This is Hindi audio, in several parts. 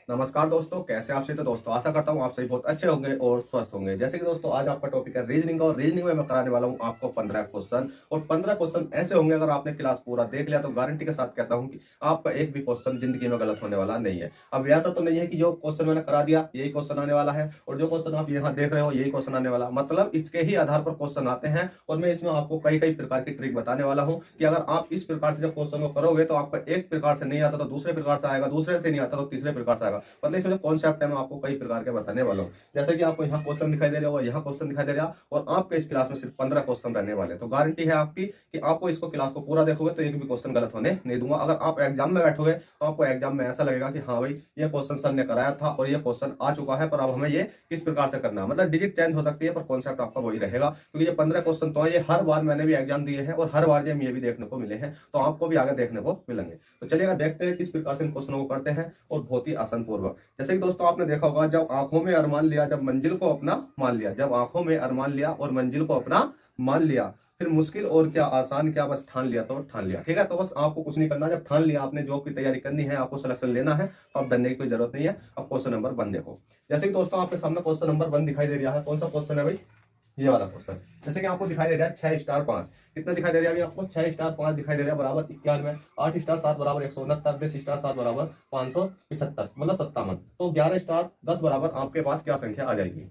नमस्कार दोस्तों, कैसे आप सभी। तो दोस्तों आशा करता हूँ आप सभी बहुत अच्छे होंगे और स्वस्थ होंगे। जैसे कि दोस्तों आज आपका टॉपिक है रीजनिंग और रीजनिंग में मैं कराने वाला हूँ आपको 15 क्वेश्चन और 15 क्वेश्चन ऐसे होंगे अगर आपने क्लास पूरा देख लिया तो गारंटी के साथ कहता हूँ कि आपका एक भी क्वेश्चन जिंदगी में गलत होने वाला नहीं है। अब ऐसा तो नहीं है कि जो क्वेश्चन मैंने करा दिया यही क्वेश्चन आने वाला है और जो क्वेश्चन आप यहाँ देख रहे हो यही क्वेश्चन आने वाला, मतलब इसके ही आधार पर क्वेश्चन आते हैं। और मैं इसमें आपको कई कई प्रकार की ट्रिक बताने वाला हूँ कि अगर आप इस प्रकार से जब क्वेश्चन को करोगे तो आपका एक प्रकार से नहीं आता तो दूसरे प्रकार से आएगा, दूसरे से नहीं आता तो तीसरे प्रकार से आएगा। मतलब इसमें जो कॉन्सेप्ट है मैं आपको कई प्रकार के बताने वाला हूँ। जैसे कि आपको यहाँ क्वेश्चन दिखाई दे रहा होगा, यहाँ क्वेश्चन दिखाई दे रहा और आपके इस क्लास में सिर्फ 15 क्वेश्चन रहने वाले, तो गारंटी है आपकी कि आपको इसको क्लास को पूरा देखोगे तो एक भी क्वेश्चन गलत होने नहीं दूंगा। अगर आप एग्जाम में बैठोगे तो आपको एग्जाम में ऐसा लगेगा कि हाँ भाई ये क्वेश्चन सर ने कराया था और ये क्वेश्चन आ चुका है, पर अब हमें ये किस प्रकार से करना है। मतलब डिजिट चेंज हो सकती है पर कॉन्सेप्ट आपका वही रहेगा, क्योंकि ये 15 क्वेश्चन तो है, ये हर बार मैंने भी एग्जाम दिए हैं और हर बार ये भी देखने को मिले हैं, तो आपको भी आगे देखने को मिलेंगे। तो चलिएगा देखते हैं किस प्रकार से इन क्वेश्चनों को करते हैं और बहुत ही आसान पूर्वक। जैसे कि दोस्तों आपने देखा होगा, जब आंखों में अरमान लिया जब मंजिल को अपना मान लिया, जब आंखों में अरमान लिया और मंजिल को अपना मान लिया, फिर मुश्किल और क्या आसान क्या बस ठान लिया तो ठान लिया। ठीक है, तो बस आपको कुछ नहीं करना, जब ठान लिया आपने जॉब की तैयारी करनी है, आपको सिलेक्शन लेना है, तो आप डरने की कोई जरूरत नहीं है। अब क्वेश्चन नंबर 1 देखो। जैसे कि दोस्तों आपके सामने क्वेश्चन नंबर 1 दिखाई दे रहा है। कौन सा क्वेश्चन है भाई? ये वाला क्वेश्चन। जैसे कि आपको दिखाई दे रहा है 6 स्टार 5 कितना दिखाई दे रहा है अभी आपको? 6 स्टार 5 दिखाई दे रहा है बराबर 91, 8 स्टार 7 बराबर 169, 10 स्टार 7 बराबर 575 मतलब 57। तो 11 स्टार 10 बराबर आपके पास क्या संख्या आ जाएगी?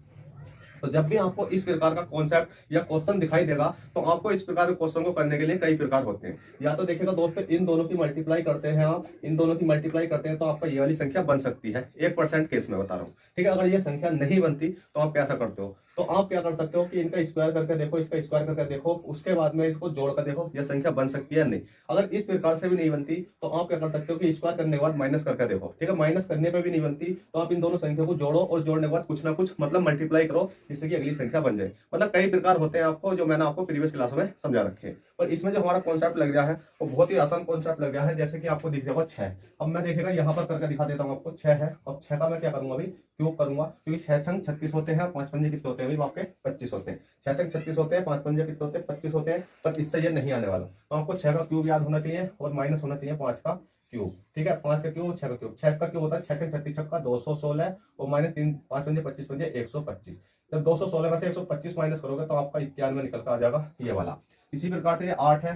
तो जब भी आपको इस प्रकार का कॉन्सेप्ट या क्वेश्चन दिखाई देगा तो आपको इस प्रकार के क्वेश्चन को करने के लिए कई प्रकार होते हैं। या तो देखिएगा दोस्तों, इन दोनों की मल्टीप्लाई करते हैं, आप इन दोनों की मल्टीप्लाई करते हैं तो आपका ये वाली संख्या बन सकती है। 1% केस में बता रहा हूँ, ठीक है। अगर ये संख्या नहीं बनती तो आप कैसा करते हो? तो आप क्या कर सकते हो कि इनका स्क्वायर करके देखो, इसका स्क्वायर करके देखो, उसके बाद में इसको जोड़कर देखो यह संख्या बन सकती है या नहीं। अगर इस प्रकार से भी नहीं बनती तो आप क्या कर सकते हो कि स्क्वायर करने के बाद माइनस करके देखो, ठीक है। माइनस करने पे भी नहीं बनती तो आप इन दोनों संख्या को जोड़ो और जोड़ने के बाद कुछ ना कुछ मतलब मल्टीप्लाई करो जिससे कि अगली संख्या बन जाए। मतलब कई प्रकार होते हैं आपको, जो मैंने आपको प्रीवियस क्लास में समझा रखे हैं। पर इसमें जो हमारा कॉन्सेप्ट लग रहा है वो बहुत ही आसान कॉन्सेप्ट लग रहा है। जैसे कि आपको दिख जाएगा 6। अब मैं देखिएगा यहाँ पर करके दिखा देता हूँ आपको। 6 है, अब 6 का मैं क्या करूंगा अभी? क्यूब करूंगा, क्योंकि 6 छंग 36 होते हैं, 5 पंजे कितने होते हैं भाई आपके? 25 होते हैं। 6 छंग 36 होते हैं, 5 पंजे कितने होते हैं? 25 होते हैं। पर इससे ये नहीं आने वाला, तो आपको 6 का क्यूब याद होना चाहिए और माइनस होना चाहिए 5 का क्यूब। ठीक है, 5 का क्यूब 6 का क्यूब। 6 का क्यूब होता है 6 छंग 36 छक्का 216 और माइनस 3 5 पंजे 25 पंजे 125। जब 216 में से 125 माइनस करोगे तो आपका 91 निकल कर आ जाएगा ये वाला। इसी प्रकार से ये 8 है,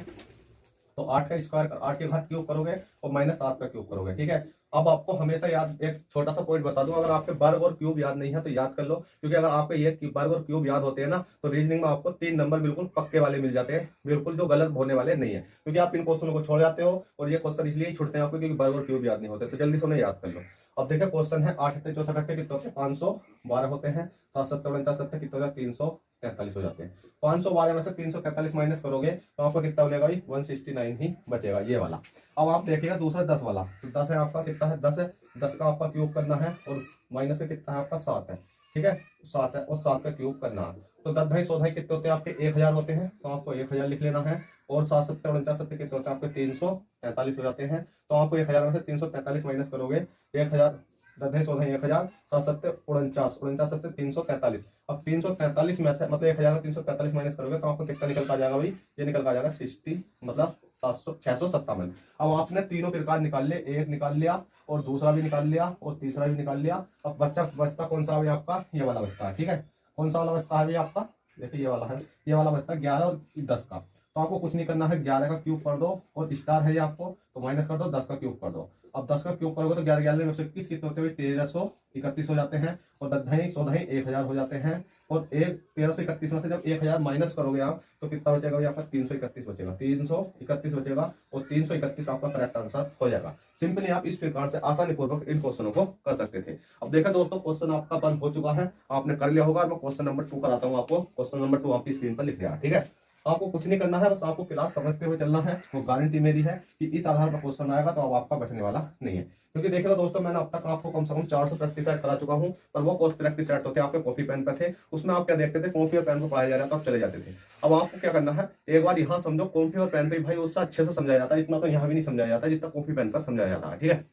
तो 8 का स्क्वायर 8 के घात क्यूब करोगे और माइनस 7 का क्यूब करोगे। ठीक है, अब आपको हमेशा याद, एक छोटा सा पॉइंट बता दूं, अगर आपके वर्ग और क्यूब याद नहीं है तो याद कर लो, क्योंकि अगर आपके ये वर्ग और क्यूब याद होते हैं ना तो रीजनिंग में आपको 3 नंबर बिल्कुल पक्के वाले मिल जाते हैं, बिल्कुल जो गलत होने वाले नहीं है। क्योंकि आप इन क्वेश्चनों को छोड़ जाते हो और ये क्वेश्चन इसलिए ही छूटते हैं आपको क्योंकि वर्ग और क्यूब याद नहीं होते, तो जल्दी से उन्हें याद कर लो। अब देखिए क्वेश्चन है 8 अट्ठे 64 अट्ठे कितने होते हैं? 512 होते हैं। 7 7 49 7 कितने हो जाते हैं? 343 हो जाते हैं। 512 में से 343 माइनस करोगे तो आपका कितना बनेगा भाई? 169 ही बचेगा ये वाला। अब आप देखिएगा दूसरा 10 वाला, तो 10 है आपका, कितना है? 10 है। 10 का आपका क्यूब करना है और माइनस का कितना है आपका? 7 है। ठीक है, 7 है और 7 का क्यूब करना है। तो 10 ढाई 100 ढाई कितने होते हैं आपके? 1000 होते हैं, तो आपको 1000 लिख लेना है। और 7 7 49 7 कितने होते हैं आपके? 343 हो जाते हैं। तो आपको 1000 में से 343 माइनस करोगे 1000, 10 ढाई 100 ढाई 1000, 7 7 49 49 7 343। अब 343 में से मतलब 1000 में 343 माइनस करोगे तो आपको कितना निकल का जाएगा भाई? ये निकल का जाएगा 60, मतलब 657। अब आपने तीनों प्रकार निकाल लिए, एक निकाल लिया और दूसरा भी निकाल लिया और तीसरा भी निकाल लिया। अब बचता कौन सा है आपका? ये वाला बचता है। ठीक है, कौन सा वाला बचता है भाई आपका? देखिए ये वाला है, ये वाला बचता है 11 और 10 का। तो आपको कुछ नहीं करना है, 11 का क्यूब कर दो और स्टार है ये आपको, तो माइनस कर दो, 10 का क्यूब कर दो। अब 10 का क्यूब करोगे तो 11 11 में 121 कितने होते हैं? 1331 हो जाते हैं। और 10 ढाई 100 ढाई 1000 हो जाते हैं। और एक 1331 में से जब 1000 माइनस करोगे आप तो कितना बचेगा भाई आपका? 331 बचेगा, 331 बचेगा और 331 आपका करेक्ट आंसर हो जाएगा। सिंपली आप इस प्रकार से आसानी पूर्वक इन क्वेश्चनों को कर सकते थे। अब देखा दोस्तों, क्वेश्चन आपका बंद हो चुका है, आपने कर लिया होगा। और मैं क्वेश्चन नंबर 2 कराता हूँ आपको। क्वेश्चन नंबर 2 आपकी स्क्रीन पर लिख लिया, ठीक है। आपको कुछ नहीं करना है, बस आपको क्लास समझते हुए चलना है। वो गारंटी मेरी है कि इस आधार पर क्वेश्चन आएगा तो अब आपका बचने वाला नहीं है। क्योंकि देखिएगा दोस्तों, मैंने अब तक आपको कम से कम 400 प्रैक्टिस सेट करा चुका हूं, पर वो कोर्स प्रैक्टिस सेट होते हैं आपके कॉपी पेन पे थे। उसमें आप क्या देखते थे? कॉपी और पेन को पढ़ाया जा रहा था, आप चले जाते थे। अब आपको क्या करना है, एक बार यहाँ समझो कॉपी और पेन पे, भाई उससे अच्छे से समझाया जाता है। इतना तो यहाँ भी नहीं समझाया जाता जितना कॉपी पेन पर समझाया जाता है, ठीक है।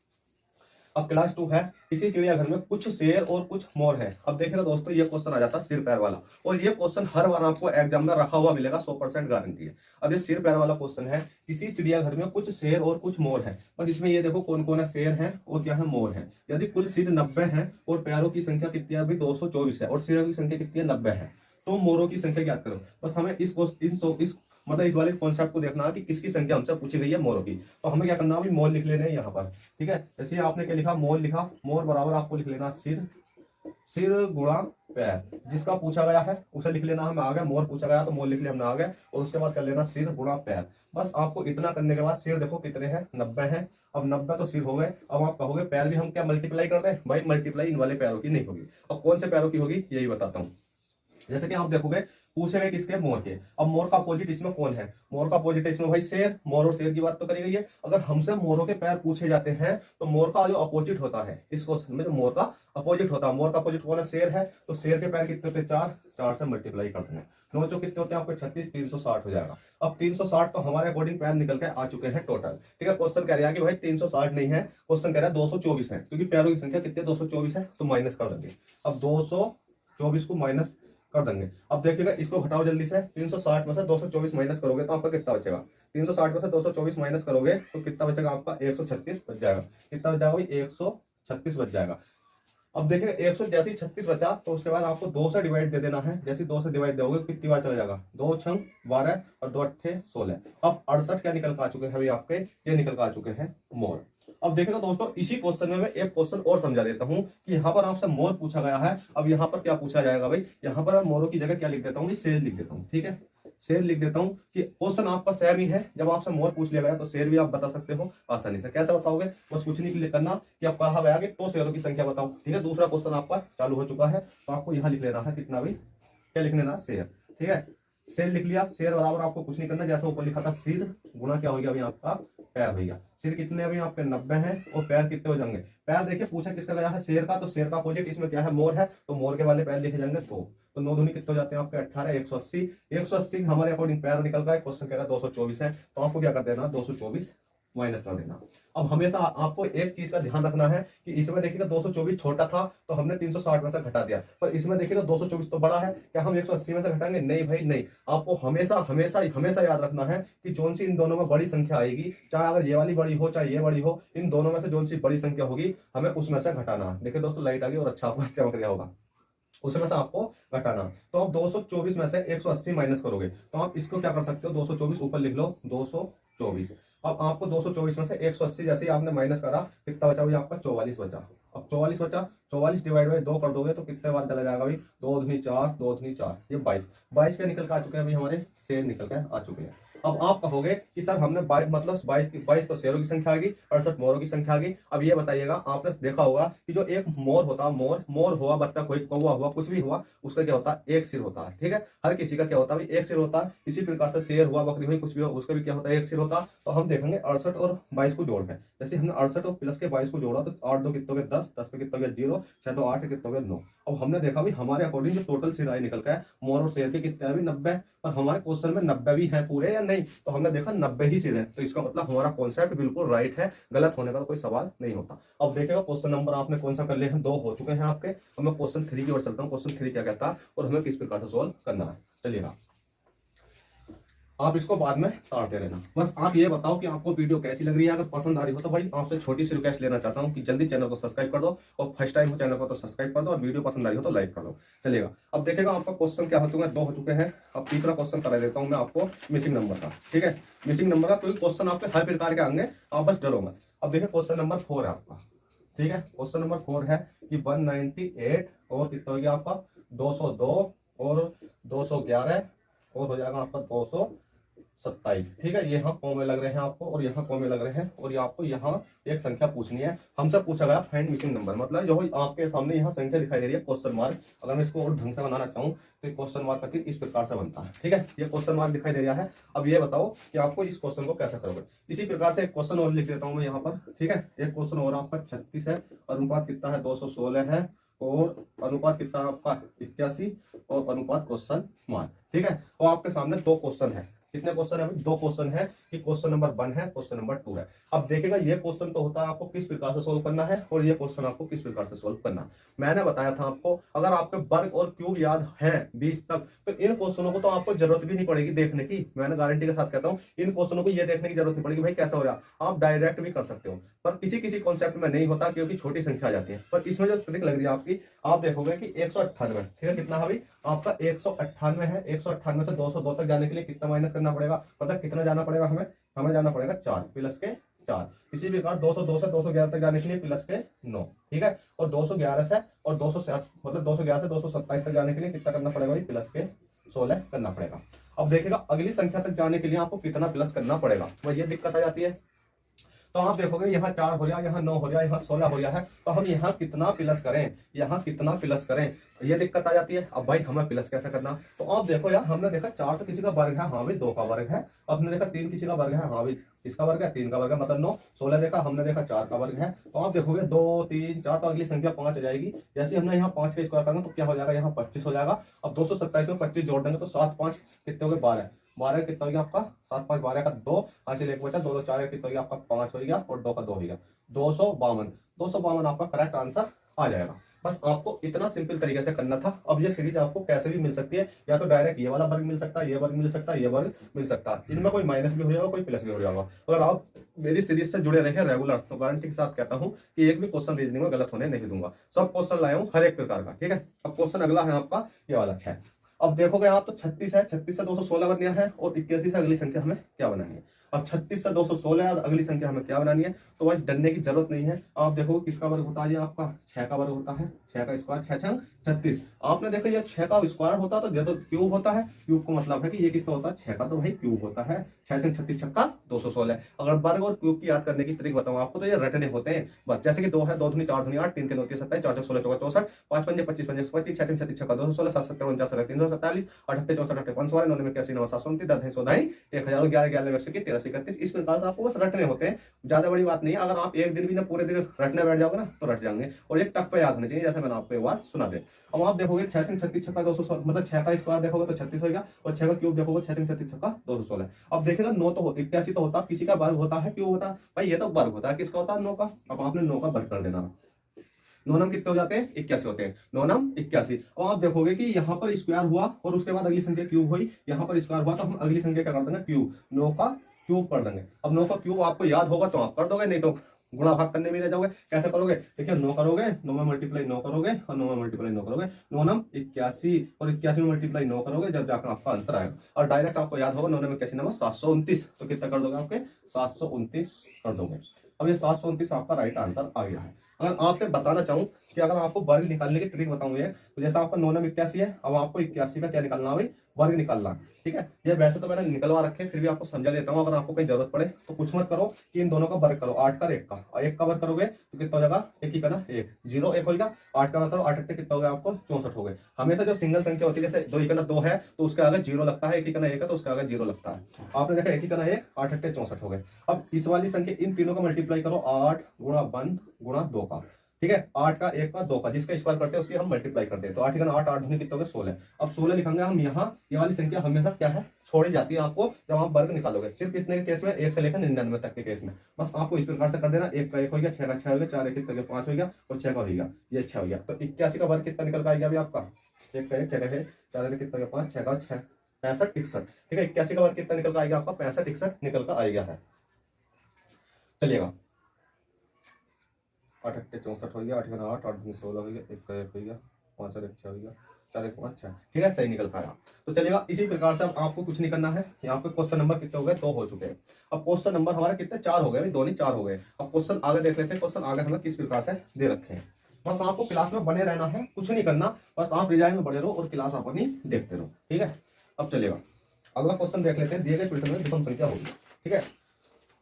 अब क्लास 2 है, इसी चिड़ियाघर में कुछ शेर और कुछ मोर है। अब देखिएगा दोस्तों, ये क्वेश्चन आ जाता है सिर पैर वाला, और ये क्वेश्चन हर बार आपको एग्जाम में रखा हुआ मिलेगा, 100% गारंटी है। अब ये सिर पैर वाला क्वेश्चन है, इसी चिड़ियाघर में कुछ शेर और कुछ मोर है। बस इसमें ये देखो कौन कौन है, शेर है और क्या है, मोर है। यदि कुल सिर 90 है और पैरों की संख्या कितनी है, अभी 224 है, और सिरों की संख्या कितनी है, 90 है, तो मोरों की संख्या ज्ञात करो। बस हमें इस मतलब इस वाले कॉन्सेप्ट को देखना है कि किसकी संख्या हमसे पूछी गई है, मोरों की। तो हमें क्या करना है, अभी मोर लिख लेने हैं यहाँ पर, ठीक है। जैसे आपने क्या लिखा, मोर लिखा, मोर बराबर आपको लिख लेना सिर, सिर गुणा पैर, जिसका पूछा गया है उसे लिख लेना, हमें आ गया। मोर पूछा गया तो मोर लिख लिया हमने, आ गया। और उसके बाद कर लेना सिर गुणा पैर। बस आपको इतना करने के बाद सिर देखो कितने हैं, 90 हैं। अब 90 तो सिर हो गए। अब आप कहोगे पैर भी हम क्या मल्टीप्लाई कर दें, भाई मल्टीप्लाई इन वाले पैरों की नहीं होगी। अब कौन से पैरों की होगी यही बताता हूँ। जैसे कि आप देखोगे पूछे गए किसके, मोर के। अब मोर का अपोजिट इसमें कौन है, मोर का अपोजिट इसमें भाई शेर। मोर और शेर की बात तो करी गई है। अगर हमसे मोरों के पैर पूछे जाते हैं तो मोर का जो अपोजिट होता है इस क्वेश्चन में, जो मोर का अपोजिट होता है, मोर का अपोजिट कौन है, शेर है। तो शेर के पैर कितने होते हैं, 4, 4 से मल्टीप्लाई करते हैं, 9 चौक कितने होते हैं आपके 36, 360 हो जाएगा। अब 360 तो हमारे अकॉर्डिंग पैर निकल के आ चुके हैं टोटल, ठीक है। क्वेश्चन कह रहा है कि भाई 360 नहीं है, क्वेश्चन कह रहा है 224 है, क्योंकि पैरों की संख्या कितनी है, 224 है, तो माइनस कर देंगे। अब 224 को माइनस कर देंगे। अब देखिएगा इसको घटाओ जल्दी से, 360 में से 224 माइनस करोगे तो आपका कितना बचेगा, 360 में से 224 माइनस करोगे तो कितना बचेगा आपका, 136 बच जाएगा। कितना बच जाएगा भाई, 136 बच जाएगा। अब देखिएगा 136 बचा, तो उसके बाद आपको 2 से डिवाइड दे देना है। जैसे 2 से डिवाइड दोगे कितनी बार चला जाएगा, 2 छंग 12 और 2 अट्ठे 16। अब 68 क्या निकल कर आ चुके हैं भाई आपके, ये निकल कर आ चुके हैं मोर। अब देखिएगा दोस्तों, इसी क्वेश्चन में मैं एक क्वेश्चन और समझा देता हूं कि यहाँ पर आपसे मोर पूछा गया है। अब यहाँ पर क्या पूछा जाएगा भाई, यहाँ पर मोरों की जगह क्या लिख देता हूँ, शेर लिख देता हूँ, ठीक है। शेर लिख देता हूँ कि क्वेश्चन आपका सेम ही है। जब आपसे मोर पूछ लिया गया तो शेर भी आप बता सकते हो आसानी से। कैसे बताओगे, बस कुछ नहीं क्लिक करना कि आप कहा गया कि तो शेरों की संख्या बताओ, ठीक है। दूसरा क्वेश्चन आपका चालू हो चुका है, तो आपको यहाँ लिख लेना है कितना भाई, क्या लिख लेना, शेर, ठीक है। शेर लिख लिया, शेर बराबर आपको कुछ नहीं करना, जैसे ऊपर लिखा था सिर गुना क्या हो गया अभी आपका पैर भैया। सिर कितने अभी आपके 90 हैं और पैर कितने हो जाएंगे, पैर देखिए पूछा किसका गया है, शेर का, तो शेर का अपोजिट इसमें क्या है, मोर है, तो मोर के वाले पैर लिखे जाएंगे 2। तो 9 दूनी कितने हो जाते हैं आपके 18, 180। 180 हमारे अकॉर्डिंग पैर निकल गए। क्वेश्चन कह रहा है 224 है, तो आपको क्या कर देना, 224 माइनस कर देना। अब हमेशा आपको एक चीज का ध्यान रखना है कि इसमें देखिएगा 224 छोटा था तो हमने 360 में से घटा दिया, पर इसमें देखिएगा 224 तो बड़ा है, क्या हम 180 में से घटाएंगे, नहीं भाई नहीं। आपको हमेशा हमेशा हमेशा याद रखना है कि जोन सी इन दोनों में बड़ी संख्या आएगी, चाहे अगर ये वाली बड़ी हो चाहे ये बड़ी हो, इन दोनों में से जोन सी बड़ी संख्या होगी हमें उसमें से घटाना। देखिए दोस्तों लाइट आ गई और अच्छा आपको चमक रहा होगा, उसमें से आपको घटाना। तो आप 224 में से 180 माइनस करोगे तो आप इसको क्या कर सकते हो, 224 ऊपर लिख लो 224। अब आपको 224 में से 180 जैसे ही आपने माइनस करा कितना बचा भाई आपका, 44 बचा। अब 44 बचा, 44 डिवाइड बाई 2 कर दोगे तो कितने बार चला जाएगा भाई, 2 दूनी 4, 2 दूनी 4, ये 22 के निकल के आ चुके हैं भाई हमारे, शेर निकल के आ चुके हैं। अब आप कहोगे कि सर हमने 22 मतलब 22 तो शेरों की संख्या आ गई, 68 मोरों की संख्या आ गई। अब ये बताइएगा, आपने देखा होगा कि जो एक मोर होता, मोर हुआ, बत्तख हुई, कौवा हुआ, कुछ भी हुआ, उसका क्या होता है, एक सिर होता है, ठीक है। हर किसी का क्या होता है, एक सिर होता है। इसी प्रकार से शेर हुआ, बकरी हुई, कुछ भी हुआ, उसका भी क्या होता है, एक सिर होता है। तो हम देखेंगे 68 और 22 को जोड़ में, जैसे हमने 68 और प्लस के 22 को जोड़ा तो 8 2 कितने हो गए 10, 10 पे कितने हो गया 0, 6 2 8 कितने हो गए 9। अब हमने देखा भी हमारे अकॉर्डिंग जो टोटल सिर आए निकल का है मोर और शेर के कितने हैं, 90। पर हमारे क्वेश्चन में 90 भी है पूरे या नहीं, तो हमने देखा 90 ही सिर है, तो इसका मतलब हमारा कॉन्सेप्ट बिल्कुल राइट है, गलत होने का तो कोई सवाल नहीं होता। अब देखिएगा क्वेश्चन नंबर आपने कौन सा कर लिया है, 2 हो चुके हैं आपके। अब मैं क्वेश्चन 3 की ओर चलता हूँ। क्वेश्चन 3 क्या कहता है और हमें किस प्रकार से सोल्व करना है, चलिएगा। आप इसको बाद में काटते रहना। बस आप ये बताओ कि आपको वीडियो कैसी लग रही है। अगर पसंद आ रही हो तो भाई आपसे छोटी सी रिक्वेस्ट लेना चाहता हूँ कि जल्दी चैनल को सब्सक्राइब कर दो, और फर्स्ट टाइम हो चैनल को तो सब्सक्राइब कर दो, और वीडियो पसंद आ रही हो तो लाइक कर दो। चलिएगा, अब देखेगा आपका क्वेश्चन क्या हो चुका है, 2 हो चुके हैं। अब तीसरा क्वेश्चन करा देता हूँ मैं आपको मिसिंग नंबर का, ठीक है। मिसिंग नंबर का कोई क्वेश्चन आपके हर प्रकार के आएंगे, आप बस डरो मत। अब देखिए क्वेश्चन नंबर 4 है आपका, ठीक है। क्वेश्चन नंबर 4 है कि 198 और कितना हो गया आपका 202 और 211 और हो जाएगा आपका 227, ठीक है। यहाँ कॉमे लग रहे हैं आपको और यहाँ कॉमे लग रहे हैं, और ये आपको यहाँ एक संख्या पूछनी है। हमसे पूछा गया फाइंड मिसिंग नंबर, मतलब जो आपके सामने यहाँ संख्या दिखाई दे रही है क्वेश्चन मार्क। अगर मैं इसको और ढंग से बनाना चाहूँ तो क्वेश्चन मार्क का चिन्ह इस प्रकार से बनता है, ठीक है। ये क्वेश्चन मार्क दिखाई दे रहा है। अब ये बताओ कि आपको इस क्वेश्चन को कैसे करोगे। इसी प्रकार से एक क्वेश्चन और लिख देता हूँ मैं यहाँ पर, ठीक है। एक क्वेश्चन और आपका 36 है, अनुपात कितना है 216 है, और अनुपात कितना है आपका 81, और अनुपात क्वेश्चन मार्क, ठीक है। और आपके सामने 2 क्वेश्चन है, कितने क्वेश्चन है अभी? 2 क्वेश्चन है कि क्वेश्चन नंबर 1 है, क्वेश्चन नंबर 2 है। अब देखेगा ये क्वेश्चन तो होता है आपको किस प्रकार से सोल्व करना है और ये क्वेश्चन आपको किस प्रकार से सोल्व करना है। मैंने बताया था आपको, अगर आपके वर्ग और क्यूब याद है 20 तक तो इन क्वेश्चनों को तो आपको जरूरत भी नहीं पड़ेगी देखने की। मैंने गारंटी के साथ कहता हूं इन क्वेश्चनों को ये देखने की जरूरत नहीं पड़ेगी भाई कैसा हो रहा, आप डायरेक्ट भी कर सकते हो। पर किसी किसी कॉन्सेप्ट में नहीं होता क्योंकि छोटी संख्या आ जाती है। पर इसमें जो ट्रिक लग रही है आपकी, आप देखोगे कि 198, ठीक है, कितना है भाई आपका 198 है। 198 से 202 तक जाने के लिए कितना माइनस करना पड़ेगा, मतलब कितना जाना पड़ेगा हमें? हमें जाना पड़ेगा 4 प्लस के 4। इसी प्रकार 202 से 211 तक जाने के लिए प्लस के 9, ठीक है। और 211 से और 207 मतलब 211 से 227 तक जाने के लिए कितना करना पड़ेगा भाई? प्लस के 16 करना पड़ेगा। अब देखिएगा अगली संख्या तक जाने के लिए आपको कितना प्लस करना पड़ेगा, वह ये दिक्कत आ जाती है। तो आप देखोगे यहाँ 4 हो गया, यहाँ 9 हो गया, यहाँ 16 हो गया है, तो हम यहाँ कितना प्लस करें, यहाँ कितना प्लस करें, ये दिक्कत आ जाती है। अब भाई हमें प्लस कैसे करना, तो आप देखो यार, हमने देखा 4 तो किसी का वर्ग है, हाँ भाई 2 का वर्ग है। हमने देखा 3 किसी का वर्ग है, हाँ भाई किसका वर्ग है? 3 का वर्ग है, मतलब 9। 16 देखा, हमने देखा 4 का वर्ग है। तो आप देखोगे 2 3 4, तो अगली संख्या 5 आ जाएगी। जैसे हमने यहाँ 5 का स्क्वायर करना तो क्या हो जाएगा? यहाँ 25 हो जाएगा। अब 227 में 25 जोड़ देंगे तो 7 5 कितने हो गए? 12। 12 कितना हो गया आपका? 7 5 12 का 2, हासिल 1 बचा, 2 2 4 कितना हो गया आपका? 5 हो गया और 2 का 2 हो गया, 252 आपका करेक्ट आंसर आ जाएगा। बस आपको इतना सिंपल तरीके से करना था। अब ये सीरीज आपको कैसे भी मिल सकती है, या तो डायरेक्ट ये वाला वर्ग मिल सकता है, ये वर्ग मिल सकता है, ये वर्ग मिल सकता है। इनमें कोई माइनस भी हो जाएगा, कोई प्लस भी हो जाएगा। अगर आप मेरी सीरीज से जुड़े रहे रेगुलर तो गारंटी के साथ कहता हूं कि एक भी क्वेश्चन रीजनिंग में गलत होने नहीं दूंगा। सब क्वेश्चन लाया हूं हर एक प्रकार का, ठीक है। अब क्वेश्चन अगला है आपका ये वाला 6। अब देखोगे आप तो 36 है, 36 से 216 बनना है और 81 से अगली संख्या हमें क्या बनानी है। अब 36 से 216 और अगली संख्या हमें क्या बनानी है, तो वह डरने की जरूरत नहीं है। आप देखो किसका वर्ग होता है, ये आपका 6 का वर्ग होता है। 6 का स्क्वायर 6 6 36। आपने देखा ये 6 का स्क्वायर होता तो ये तो क्यूब होता है। क्यूब को मतलब है कि ये किसका होता है? 6 का, तो भाई क्यूब होता है। 6 6 36 छक्का 216। अगर वर्ग और क्यूब की याद करने की ट्रिक बताऊं आपको तो ये रटने होते हैं बस। जैसे कि 2 है, 2 दूनी 4 दूनी 8, 3 3 होती है 27, 4 4 16 4 64, 5 5 25 25 25, 6 6 36 छक्का 216, 7 7 49 347, 8 8 64 8 5 9 में 81 9 729 10 10 100 1000 11 11 13 31। इस प्रकार से आपको बस रटने होते हैं, ज्यादा बड़ी बात नहीं है। अगर आप एक दिन भी ना पूरे दिन रटने बैठ जाओगे ना तो रट जाएंगे, और एक टक पे याद होने चाहिए, जैसे मैंने आपको एक बार सुना दे। अब आप देखोगे 6 3 36 छक्का 216, मतलब 6 का स्क्वायर देखोगे तो 36 होगा, और 6 का क्यूब देखोगे 6 3 36 छक्का 216। अब देखेगा 9 तो 81 तो होता, किसी का वर्ग होता है, क्यूब होता है भाई, ये तो वर्ग होता है, किसका होता है? 9 का। अब आपने 9 का वर्ग कर देना, 9 नम कितने हो जाते हैं? 81 होते हैं। 9 नम 81। और आप देखोगे कि यहाँ पर स्क्वायर हुआ और उसके बाद अगली संख्या क्यूब हुई, यहाँ पर स्क्वायर हुआ तो हम अगली संख्या क्या कर देंगे? क्यूब। 9 का क्यूब कर देंगे। अब 9 का क्यूब आपको याद होगा तो आप कर दोगे, नहीं तो गुणा भाग करने में रह जाओगे। कैसे करोगे? देखिए 9 करोगे, 9 में मल्टीप्लाई 9 करोगे और 9 में मल्टीप्लाई 9 करोगे, 9 नम 81 और 81 में मल्टीप्लाई 9 करोगे, जब जाकर आपका आंसर आएगा। और डायरेक्ट आपको याद होगा 9 में 81 नंबर 729, तो कितना कर दोगे? आपके 729 कर दोगे। अब ये 729 आपका राइट आंसर आ गया है। अगर आपसे बताना चाहूं कि अगर आपको वर्ग निकालने की ट्रिक बताऊं ये, तो जैसा आपका 9 में 81 है, अब आपको 81 का क्या निकालना है भाई? वर्ग निकालना, ठीक है। ये वैसे तो मैंने निकलवा रखे, फिर भी आपको समझा देता हूँ। अगर आपको कहीं जरूरत पड़े तो कुछ मत करो कि इन दोनों का वर्ग करो। 8 का 1 का, 1 का वर्ग करोगे तो कितना हो जाएगा? 1 ही का ना 1, 0 1 होगा। 8 का वर्ग करो, 8 8 कितना हो गया आपको? 64 हो गए। हमेशा जो सिंगल संख्या होती है, जैसे 2 ही का ना 2 है तो उसके आगे 0 लगता है, 1 ही का ना 1 है तो उसके आगे 0 लगता है। आपने देखा 1 ही का ना 1, 8 8 64 हो गए। अब इस वाली संख्या इन तीनों का मल्टीप्लाई करो, 8 गुणा 1 गुणा 2 का, ठीक है। 8 का 1 का 2 का, जिसका स्क्वायर करते हैं उसकी हम मल्टीप्लाई करते हैं, तो 8 का 8 8 दूनी कितना हो गया? 16। अब 16 लिखेंगे हम यहाँ। ये वाली संख्या हमेशा क्या है? छोड़ी जाती है आपको जब आप वर्ग निकालोगे। सिर्फ कितने के केस में? 1 से लेकर 99 तक के केस में। बस आपको इस प्रकार से कर देना। 1 का 1 हो गया, 6 का 6 हो गया, 4 1 कितना 5 हो गया और 6 का हो गया, ये 6 हो गया। तो 81 का वर्ग कितना निकल कर आएगा अभी आपका? 1 का 1, 6 का 6, 4 1 कितना 5, 6 का 6, 65 61, ठीक है। 81 का वर्ग कितना निकल कर आएगा आपका? 65 61 निकल कर आएगा है। चलिएगा 8 8 64 हो गया, 8 8 8 16 हो गया, 1 का 1 हो गया, 5 और 1 6 हो गया, 4 1 5 6, ठीक है, सही निकल पाया। तो चलिएगा इसी प्रकार से अब आपको कुछ नहीं करना है। यहाँ पे क्वेश्चन नंबर कितने हो गए? 2 हो चुके हैं। अब क्वेश्चन नंबर हमारे कितने? 4 हो गए, 2 नहीं 4 हो गए। अब क्वेश्चन आगे देख लेते हैं। क्वेश्चन आगे हमें किस प्रकार से दे रखे हैं। बस आपको क्लास में बने रहना है, कुछ नहीं करना, बस आप रिजाइन में बने रहो और क्लास अपनी देखते रहो, ठीक है। अब चलिएगा अगला क्वेश्चन देख लेते हैं। दिए गए प्रश्न में विषम संख्या होगी, ठीक है।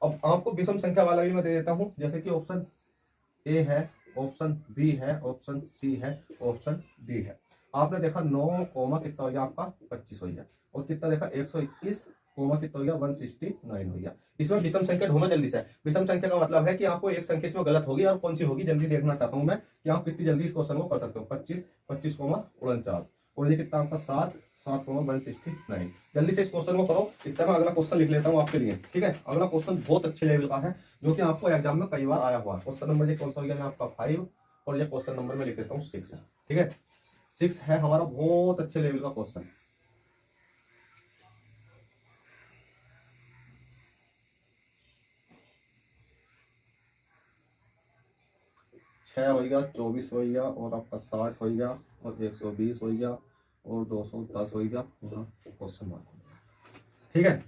अब आपको विषम संख्या वाला भी मैं दे देता हूँ, जैसे कि ऑप्शन ए है, ऑप्शन बी है, ऑप्शन सी है, ऑप्शन डी है। आपने देखा 9 कोमा कितना हो गया आपका? 25 हो गया। और कितना देखा? 121 कोमा कितना हो गया? 169 हो गया। इसमें विषम संख्या ढूंढो जल्दी से। विषम संख्या का मतलब है कि आपको एक संख्या इसमें गलत होगी और कौन सी होगी जल्दी देखना चाहता हूं मैं कि आप कितनी जल्दी इस क्वेश्चन को कर सकते हो। 25 25 कोमा 49 और ये कितना आपका 7, 7,169। जल्दी से इस क्वेश्चन को करो। इतना मैं अगला क्वेश्चन लिख लेता हूँ आपके लिए, ठीक है। अगला क्वेश्चन बहुत अच्छे लेवल का है, जो कि आपको एग्जाम में कई बार आया हुआ है। क्वेश्चन नंबर ये कौन सा हो गया मैं आपका 5, और ये क्वेश्चन नंबर में लिख देता हूँ 6, ठीक है। 6 है हमारा, बहुत अच्छे लेवल का क्वेश्चन। छः हो गया, 24 हो गया, और आपका 60 हो गया, और 120 हो गया, और 210 हो गया, क्वेश्चन मार्क, ठीक है।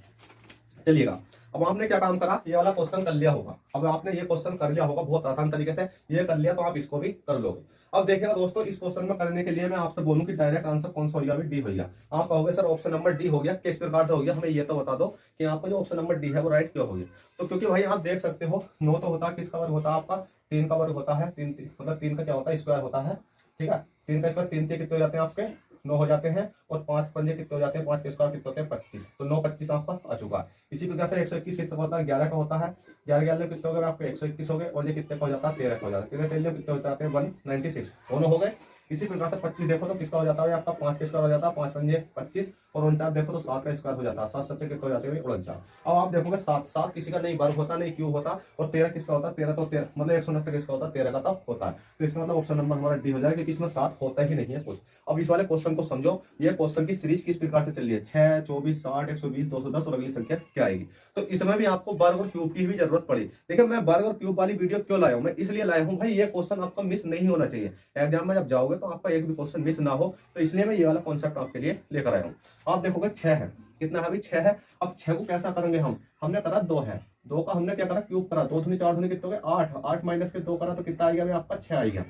चलिएगा, अब आपने क्या काम करा, ये वाला क्वेश्चन कर लिया होगा। अब आपने ये क्वेश्चन कर लिया होगा बहुत आसान तरीके से, ये कर लिया तो आप इसको भी कर लोगे। अब देखिएगा दोस्तों, इस क्वेश्चन में करने के लिए मैं आपसे बोलूं कि डायरेक्ट आंसर कौन सा हो गया, अभी डी हो गया। आप कहोगे सर ऑप्शन नंबर डी हो गया, किस प्रकार से हो गया, हमें ये तो बता दो कि आपका जो ऑप्शन नंबर डी है वो राइट क्यों हो गया। तो क्योंकि भाई आप देख सकते हो 9 तो होता है, किसका वर्ग होता है आपका 3 का वर्ग होता है, 3 मतलब 3 का क्या होता है स्क्वायर होता है, ठीक है। 3 का स्क्वायर 3 कितने हो जाते हैं आपके 9 हो जाते हैं, और 5 पंजे कितने हो जाते हैं, 5 के स्क्वायर कितने होते हैं 25, तो 9 25 आपका आ चुका है। इसी प्रकार से 121 किसका होता है 11 का होता है, 11 11 कितने हो गए आपके 121 हो गए, और ये कितने का हो जाता है 13 का हो जाता है, 13 13 कितने हो जाते हैं 196, दोनों हो गए। इसी प्रकार से 25 देखो तो किसका हो जाता है आपका 5 का स्क्वायर हो जाता है, 5 पंजे 25, और 49 देखो तो 7 का स्क्वायर हो जाता है, 7 7 कितने हो जाते हैं 49। अब आप देखोगे 7 7 किसी का नहीं वर्ग होता, नहीं क्यूब होता, और 13 किसका होता है 13 तो 13 मतलब 169 किसका होता है 13 का तो होता है। तो इसका मतलब ऑप्शन नंबर हमारा डी हो जाएगा, क्योंकि इसमें 7 होता ही नहीं है कुछ। अब इस वाले क्वेश्चन को समझो, ये क्वेश्चन की सीरीज किस प्रकार से चल रही है, 6, 24, 60, 120, 210 और अगली संख्या क्या आएगी। तो इसमें भी आपको वर्ग और क्यूब की भी जरूरत पड़ी। देखिए मैं वर्ग और क्यूब वाली वीडियो क्यों लाया हूं, मैं इसलिए लाया हूं भाई ये क्वेश्चन आपका मिस नहीं होना चाहिए। एग्जाम में जब जाओगे तो आपका एक भी क्वेश्चन मिस ना हो, तो इसलिए मैं ये वाला कॉन्सेप्ट आपके लिए लेकर आया हूँ। आप देखोगे 6 है, कितना है अभी 6 है। अब 6 को कैसा करेंगे हमने करा 2 है, 2 का हमने क्या करा क्यूब करा, 2 दूनी 4 दूनी कितने हो गए 8, 8 माइनस के 2 करा तो कितना आ गया आपका 6 आ गया,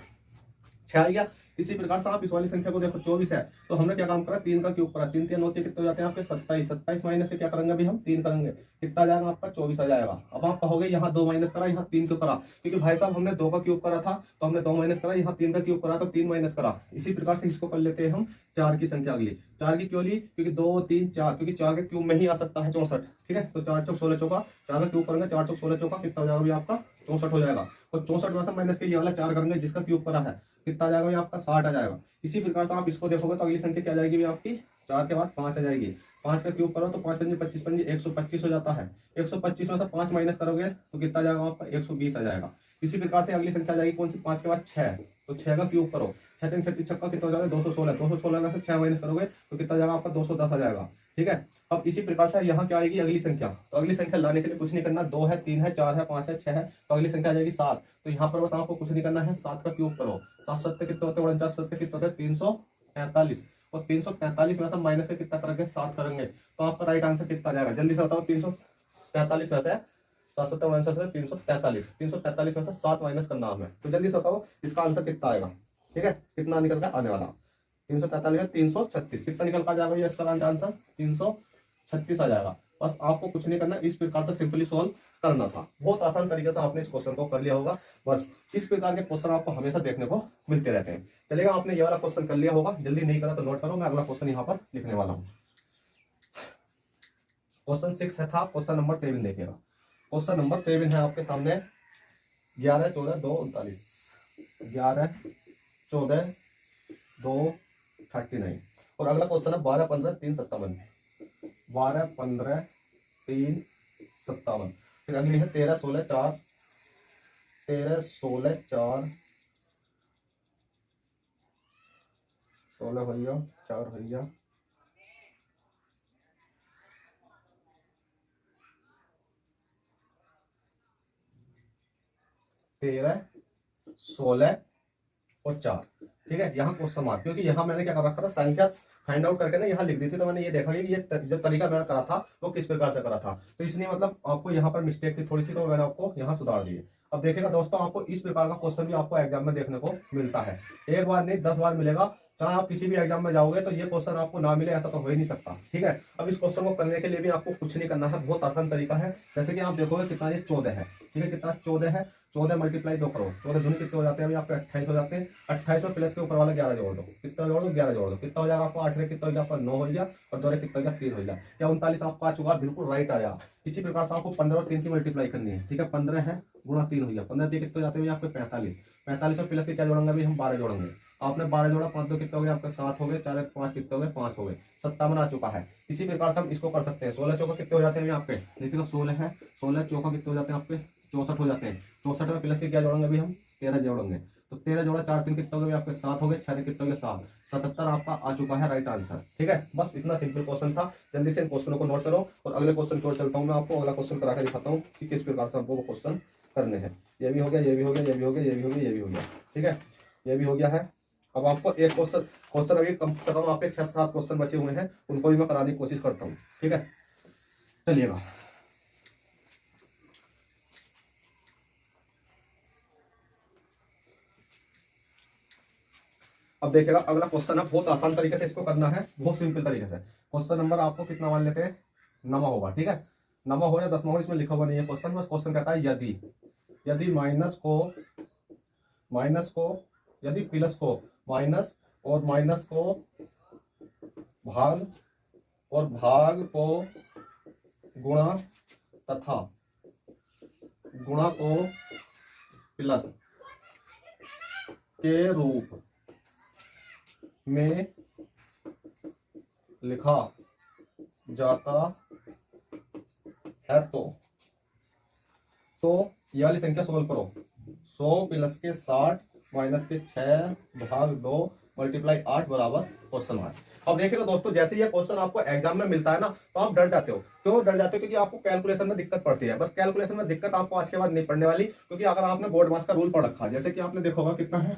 6 आ गया। इसी प्रकार से आप इस वाली संख्या को देखो 24 है, तो हमने क्या काम करा 3 का क्यूब करा, 3 3 9 कितने हो जाते हैं आपके 27, 27 माइनस से क्या करेंगे अभी हम 3 करेंगे, कितना आ जाएगा आपका 24 आ जाएगा। अब आप कहोगे यहाँ 2 माइनस करा यहाँ 3 क्यों करा, क्योंकि भाई साहब हमने 2 का क्यूब करा था तो हमने 2 माइनस करा, यहाँ 3 का क्यूब करा तो 3 माइनस करा। इसी प्रकार से इसको कर लेते हैं हम 4 की संख्या अगली, 4 की क्यों ली, क्योंकि 2 3 4, क्योंकि 4 के क्यूब में ही आ सकता है 64, ठीक है। तो 4 चौक 16 चौका, 4 का क्यूब करेंगे 4 चौक 16 चौका कितना हो जाएगा आपका 64 हो जाएगा, और 64 में से माइनस के ये वाला 4 करेंगे जिसका क्यूब करा है, कितना आ जाएगा आपका 60 आ जाएगा। इसी प्रकार से आप इसको देखोगे तो अगली संख्या क्या आ जाएगी आपकी 4 के बाद 5 आ जाएगी, 5 का क्यूब करो तो 5 पंजे 25 पंजे 125 हो जाता है, 125 में से 5 माइनस करोगे तो कितना आ जाएगा आपका 120 आ जाएगा। इसी प्रकार से अगली संख्या आ जाएगी कौन सी 5 के बाद 6, तो 6 का क्यूब करो, 6 3 36 छक्का कितना हो जाएगा 216, 216 में से 6 माइनस करोगे तो कितना आ जाएगा आपका 210 आ जाएगा, ठीक है। अब इसी प्रकार से यहाँ क्या आएगी अगली संख्या, तो अगली संख्या लाने के लिए कुछ नहीं करना, 2 है 3 है 4 है 5 है 6 है, तो अगली संख्या आ जाएगी 7। तो यहाँ पर बस आपको कुछ नहीं करना है, 7 का क्यूब करो, 7 7 कितने होते हैं 49, 7 कितने होते हैं 343, और 343 में से माइनस का कितना करेंगे 7 करेंगे, तो आपका राइट आंसर कितना आ जाएगा जल्दी से बताओ। 343 में से 7 7 49 से 343, 343 में से 7 माइनस करना हमें, तो जल्दी से बताओ इसका आंसर कितना आएगा, ठीक है। कितना निकल कर आने वाला 343 336, कितना निकल कर जाएगा ये इसका आंसर 336 आ जाएगा। बस आपको कुछ नहीं करना, इस प्रकार से सिंपली सॉल्व करना था, बहुत आसान तरीके से आपने इस क्वेश्चन को कर लिया होगा। बस इस प्रकार के क्वेश्चन आपको हमेशा देखने को मिलते रहते हैं। चलेगा, आपने ये वाला क्वेश्चन कर लिया होगा, जल्दी नहीं करा तो नोट करो, मैं अगला क्वेश्चन यहाँ पर लिखने वाला हूँ। क्वेश्चन 6 है था, क्वेश्चन नंबर 7 देखिएगा। क्वेश्चन नंबर 7 है आपके सामने, 11 14 2 39, 11 14 2 39, और अगला क्वेश्चन है 12 15 3 57, 12 15 3 57, फिर अगली है 13 16 4, 13 16 4, 16 भैया 4 भैया, 13 16 और 4, ठीक है। यहाँ क्वेश्चन मार्क, क्योंकि यहाँ मैंने क्या कर रखा था संख्या फाइंड आउट करके ना यहाँ लिख दी थी, तो मैंने ये देखा कि ये जो तरीका मैंने करा था वो किस प्रकार से करा था, तो इसलिए मतलब आपको यहाँ पर मिस्टेक थी थोड़ी सी, तो मैंने आपको यहाँ सुधार दी। अब देखिएगा दोस्तों, आपको इस प्रकार का क्वेश्चन भी आपको एग्जाम में देखने को मिलता है, एक बार नहीं 10 बार मिलेगा। चाहे आप किसी भी एग्जाम में जाओगे तो ये क्वेश्चन आपको ना मिले ऐसा तो हो ही नहीं सकता, ठीक है। अब इस क्वेश्चन को करने के लिए भी आपको कुछ नहीं करना है, बहुत आसान तरीका है। जैसे कि आप देखोगे कितना ये 14 है, ठीक है, कितना 14 है, 14 मल्टीप्लाई 2 करो, 14 दूनी कितने हो जाते हैं अभी आपके 28 हो जाते हैं, 28 में प्लस के ऊपर वाला 11 जोड़ दो, कितना जोड़ दो 11 जोड़ दो, कितना हो जाएगा आपको 8 कितना हो गया आपका 9 हो गया, और 2 कितना हो गया 3 हो गया, क्या 39 आपका आ चुका, बिल्कुल राइट आया। इसी प्रकार से आपको 15 और 3 की मल्टीप्लाई करनी है, ठीक है, 15 है गुणा 3 हो गया, 15 कितने हो जाते हैं आपके 45, 45 में प्लस के क्या जोड़ेंगे अभी हम 12 जोड़ेंगे, आपने 12 जोड़ा, 5 2 कितने हो गए आपके 7 हो गए, 4 1 5 कितने हो गए 5 हो गए, 57 आ चुका है। इसी प्रकार से हम इसको कर सकते हैं। 16 चौका कितने हो जाते हैं यहाँ पे, देखिएगा 16 है, 16 चौका कितने हो जाते हैं आपके 64 हो जाते हैं। 64 में प्लस के क्या जोड़ेंगे अभी हम 13 जोड़ेंगे, तो 13 जोड़ा 4 3 कितने हो गए आपके 7 हो गए, 6 कितने हो गए 7, 77 आपका आ चुका है राइट आंसर। ठीक है, बस इतना सिंपल क्वेश्चन था। जल्दी से इन क्वेश्चनों को नोट करो और अगले क्वेश्चन की ओर चलता हूँ। मैं आपको अगला क्वेश्चन करा के दिखाता हूँ कि किस प्रकार से हमको वो क्वेश्चन करने हैं। ये भी हो गया, ये भी हो गया, ये भी हो गया, ये भी हो गया, ये भी हो गया। ठीक है, ये भी हो गया है। अब आपको एक क्वेश्चन अभी कम से कम आपके 6-7 क्वेश्चन बचे हुए हैं, उनको भी मैं कराने की कोशिश करता हूँ। ठीक है, चलिएगा। अब देखिएगा अगला क्वेश्चन है, बहुत आसान तरीके से इसको करना है, बहुत सिंपल तरीके से। क्वेश्चन नंबर आपको कितना मान लेते हैं, 9वां होगा। ठीक है, 9वां हो या 10वां हो, इसमें लिखा हुआ नहीं है क्वेश्चन, बस क्वेश्चन कहता है यदि माइनस को यदि प्लस को माइनस और माइनस को भाग और भाग को गुणा तथा गुणा को प्लस के रूप में लिखा जाता है तो ये वाली संख्या सोल्व करो। 100 प्लस के 60 माइनस के 6 भाग 2 मल्टीप्लाई 8 बराबर क्वेश्चन मार्क। अब देखिएगा दोस्तों, जैसे ये क्वेश्चन आपको एग्जाम में मिलता है ना, तो आप डर जाते हो। क्यों डर जाते हो? क्योंकि आपको कैलकुलेशन में दिक्कत पड़ती है। बस कैलकुलेशन में दिक्कत आपको आज के बाद नहीं पड़ने वाली, क्योंकि अगर आपने बोर्ड मास का रूल पढ़ रखा है, जैसे कि आपने देखा होगा कितना है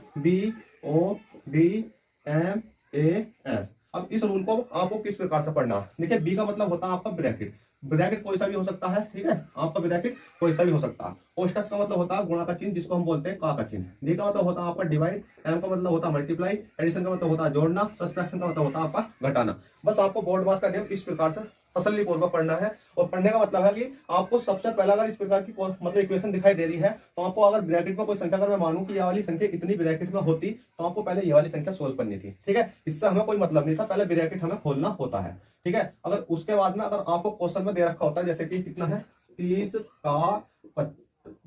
BODMAS। अब इस रूल को आपको किस प्रकार से पढ़ना, देखिए बी का मतलब होता है आपका ब्रैकेट, ब्रैकेट कोई सा भी हो सकता है। ठीक है, आपका ब्रैकेट कोई सा भी हो सकता है। कोष्टक का मतलब होता है गुणा का चिन्ह, जिसको हम बोलते हैं का चिन्ह। डी का मतलब होता है आपका डिवाइड, एम का मतलब होता है मल्टीप्लाई, एडिशन का मतलब होता है जोड़ना, सब्ट्रैक्शन का मतलब होता है आपका घटाना। बस आपको बोर्ड मास का नियम इस प्रकार से तसल्ली पूर्वक पढ़ना है। और पढ़ने का मतलब है कि आपको सबसे पहला अगर इस प्रकार की मतलब इक्वेशन दिखाई दे रही है, तो आपको अगर ब्रैकेट में कोई संख्या, अगर मैं मानूं कि ये वाली संख्या इतनी ब्रैकेट में होती, तो आपको पहले ये वाली संख्या सोल्व करनी थी। ठीक है, इससे हमें कोई मतलब नहीं था, पहले ब्रैकेट हमें खोलना होता है। ठीक है, अगर उसके बाद में अगर आपको क्वेश्चन में दे रखा होता है, जैसे कि कितना है 30 का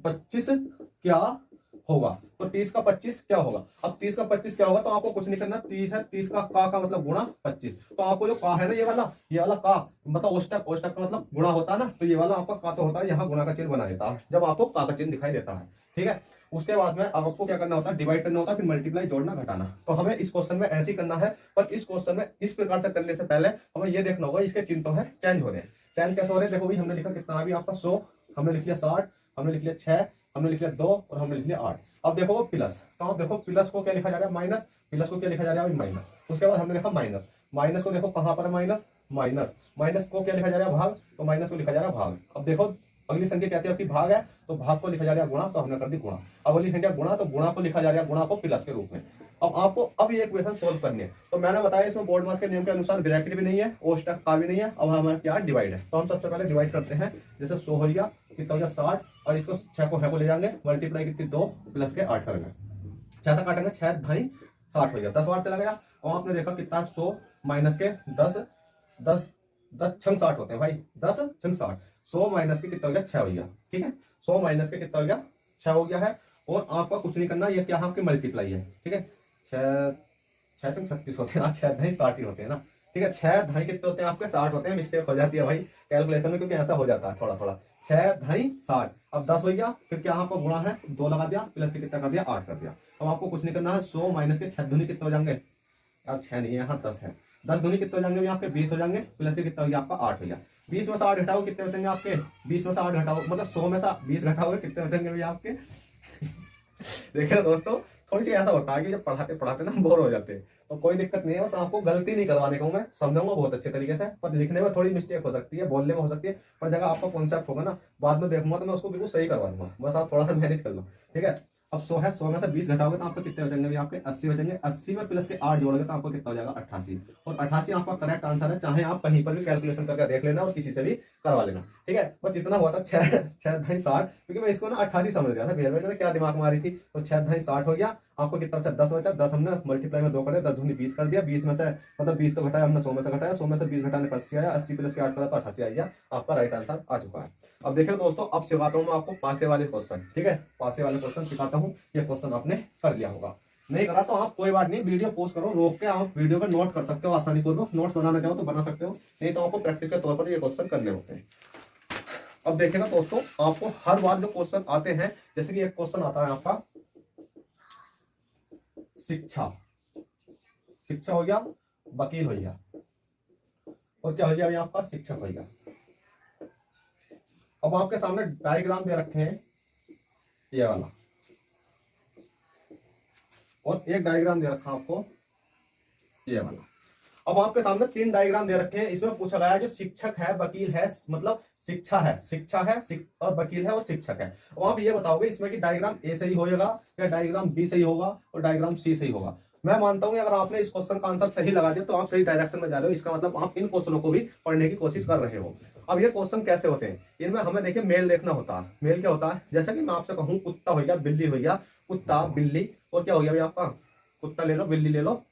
25 क्या होगा, तो 30 का 25 क्या होगा। अब 30 का 25 क्या होगा, तो आपको कुछ नहीं करना, 30 है, 30 का मतलब गुणा 25। तो आपको जो का है ना, ये वाला का मतलब ओष्टक का मतलब गुणा होता है ना, तो ये वाला आपका का तो होता है, यहाँ गुणा का चिन्ह बना देता है जब आपको का चिन्ह दिखाई देता है। ठीक है, उसके बाद में आपको क्या करना होता है, डिवाइड करना होता है, फिर मल्टीप्लाई जोड़ना घटाना। तो हमें इस क्वेश्चन में ऐसे ही करना है, पर इस क्वेश्चन में इस प्रकार से करने से पहले हमें ये देखना होगा इसके चिन्ह तो है चेंज हो रहे हैं। चेंज कैसे हो रहे हैं, देखो भाई हमने लिखा कितना अभी आपका 100, हमने लिख लिया 60, हमने लिख लिया 6, हमने लिख लिया 2 और हमने लिख लिया 8। अब देखो प्लस, तो आप देखो प्लस को क्या लिखा जा रहा है माइनस, प्लस को क्या लिखा जा रहा है माइनस। उसके बाद हमने देखा माइनस, माइनस को देखो कहां पर है माइनस, माइनस को क्या लिखा जा रहा है भाग, तो माइनस को लिखा जा रहा है भाग। अब देखो अगली संख्या कहती है आपकी भाग है, तो भाग को लिखा जा रहा है गुणा, तो हमने कर दी गुणा। अब अगली संख्या गुणा, तो गुणा को लिखा जा रहा है गुणा को प्लस के रूप में। अब आपको अब ये इक्वेशन सोल्व करनी है। तो मैंने बताया इसमें बोर्ड मास के नियम के अनुसार ब्रैकेट भी नहीं है, ओष्टक का भी नहीं है। अब हमारे क्या डिवाइड है, तो हम सबसे पहले डिवाइड करते हैं। जैसे 100 हो गया, कितना हो गया 60, और इसको 6 को ले जाएंगे, मल्टीप्लाई कितनी 2 प्लस के 8 करेंगे, 6 से काटेंगे 6 ढाई 60 हो गया, 10 बार चला गया। और आपने देखा कितना 100 माइनस के 10 छंग 60 होते हैं भाई, 10 छंग 60, 100 माइनस के कितना हो गया 6 हो गया। ठीक है, 100 माइनस के कितना हो गया 6 हो गया है। और आपका कुछ नहीं करना, ये क्या है आपकी मल्टीप्लाई है। ठीक है, 6 से 36 होते हैं ना, 6 ढाई 60 ही होते हैं ना। ठीक है, 6 ढाई कितने होते हैं आपके 60 होते हैं। मिस्टेक हो जाती है भाई कैलकुलेशन में, क्योंकि ऐसा हो जाता है थोड़ा थोड़ा। 6 ढाई 60, अब 10 हो गया, फिर क्या आपको गुणा है 2 लगा दिया, प्लस के कितना कर दिया 8 कर दिया। अब आपको कुछ नहीं करना है, 100 माइनस के 6 दूनी कितने हो जाएंगे यार, 6 नहीं है यहाँ 10 है, 10 दूनी कितने हो जाएंगे आपके 20 हो जाएंगे, प्लस के कितना हो गया आपका 8 हो गया। 20 में से 8 घटाओ कितने बचेंगे आपके, 20 में से 8 घटाओ मतलब 100 में से 20 घटाओगे कितने बचेंगे भैया आपके। देखिए दोस्तों, थोड़ी सी ऐसा होता है कि जब पढ़ाते पढ़ाते ना बोर हो जाते हैं, तो कोई दिक्कत नहीं है, बस आपको गलती नहीं करवाने को मैं समझाऊंगा बहुत अच्छे तरीके से। पर लिखने में थोड़ी मिस्टेक हो सकती है, बोलने में हो सकती है, पर जगह आपका कॉन्सेप्ट होगा ना बाद में देखूंगा तो मैं उसको बिल्कुल सही करवा दूंगा, बस आप थोड़ा सा मैनेज कर लो। ठीक है, अब 100 है, 100 में से 20 घटाओगे तो आपको कितने बचेंगे भी आपके 80 बचेंगे। 80 में प्लस के 8 जोड़ोगे तो आपको कितना हो जाएगा 88, और 88 आपका करेक्ट आंसर है। चाहे आप कहीं पर भी कैलकुलेशन करके देख लेना और किसी से भी करवा लेना। ठीक है, बस इतना हुआ था 6 ढाई 60, क्योंकि मैं इसको ना 88 समझ गया था, फिर क्या दिमाग मारी थी, तो 6 ढाई 60 हो गया। आपको कितना बचा 10 बचा, 10 हमने मल्टीप्लाई में 2 कर दिया, 10 दूनी 20 कर दिया, 20 में से मतलब 20 तो घटाया हमने 100 में से घटाया, 100 में से 20 घटाने पर 80 आया, 80 प्लस के 8 करा तो 88 आ गया, आपका राइट आंसर आ चुका है। अब देखिए दोस्तों, अब सिखाता हूं मैं आपको पासे वाले क्वेश्चन। ठीक है, पासे वाले क्वेश्चन सिखाता हूं, ये क्वेश्चन आपने कर लिया होगा। नहीं करा तो आप कोई बात नहीं, वीडियो पॉज करो, रोक के आप वीडियो पे नोट कर सकते हो, आसानी पूर्वक नोट्स बनाना चाहो तो बना सकते हो, नहीं तो आपको प्रैक्टिस के तौर पर ये क्वेश्चन करने होते हैं। अब देखेगा दोस्तों, आपको हर बार जो क्वेश्चन आते हैं, जैसे कि एक क्वेश्चन आता है आपका शिक्षा, शिक्षा हो गया, वकील हो गया, और क्या हो गया आपका शिक्षक हो गया। अब आपके सामने डायग्राम दे रखे हैं ये वाला, और एक डायग्राम दे रखा आपको ये वाला। अब आपके सामने 3 डायग्राम दे रखे हैं, इसमें पूछा गया है जो शिक्षक है, वकील है, मतलब शिक्षा है, और वकील है और शिक्षक है। अब आप ये बताओगे इसमें कि डायग्राम ए सही होगा या डायग्राम बी सही होगा और डायग्राम सी सही होगा। मैं मानता हूं कि अगर आपने इस क्वेश्चन का आंसर सही लगा दिया तो आप सही डायरेक्शन में जा रहे हो, इसका मतलब आप इन क्वेश्चनों को भी पढ़ने की कोशिश कर रहे हो। अब ये क्वेश्चन कैसे होते हैं, इनमें हमें देखिए मेल देखना होता है। मेल क्या होता है, जैसा कि मैं आपसे कहूँ कुत्ता हो गया, बिल्ली हो गया, कुत्ता बिल्ली और क्या हो गया भाई आपका, कुत्ता ले लो, बिल्ली ले लो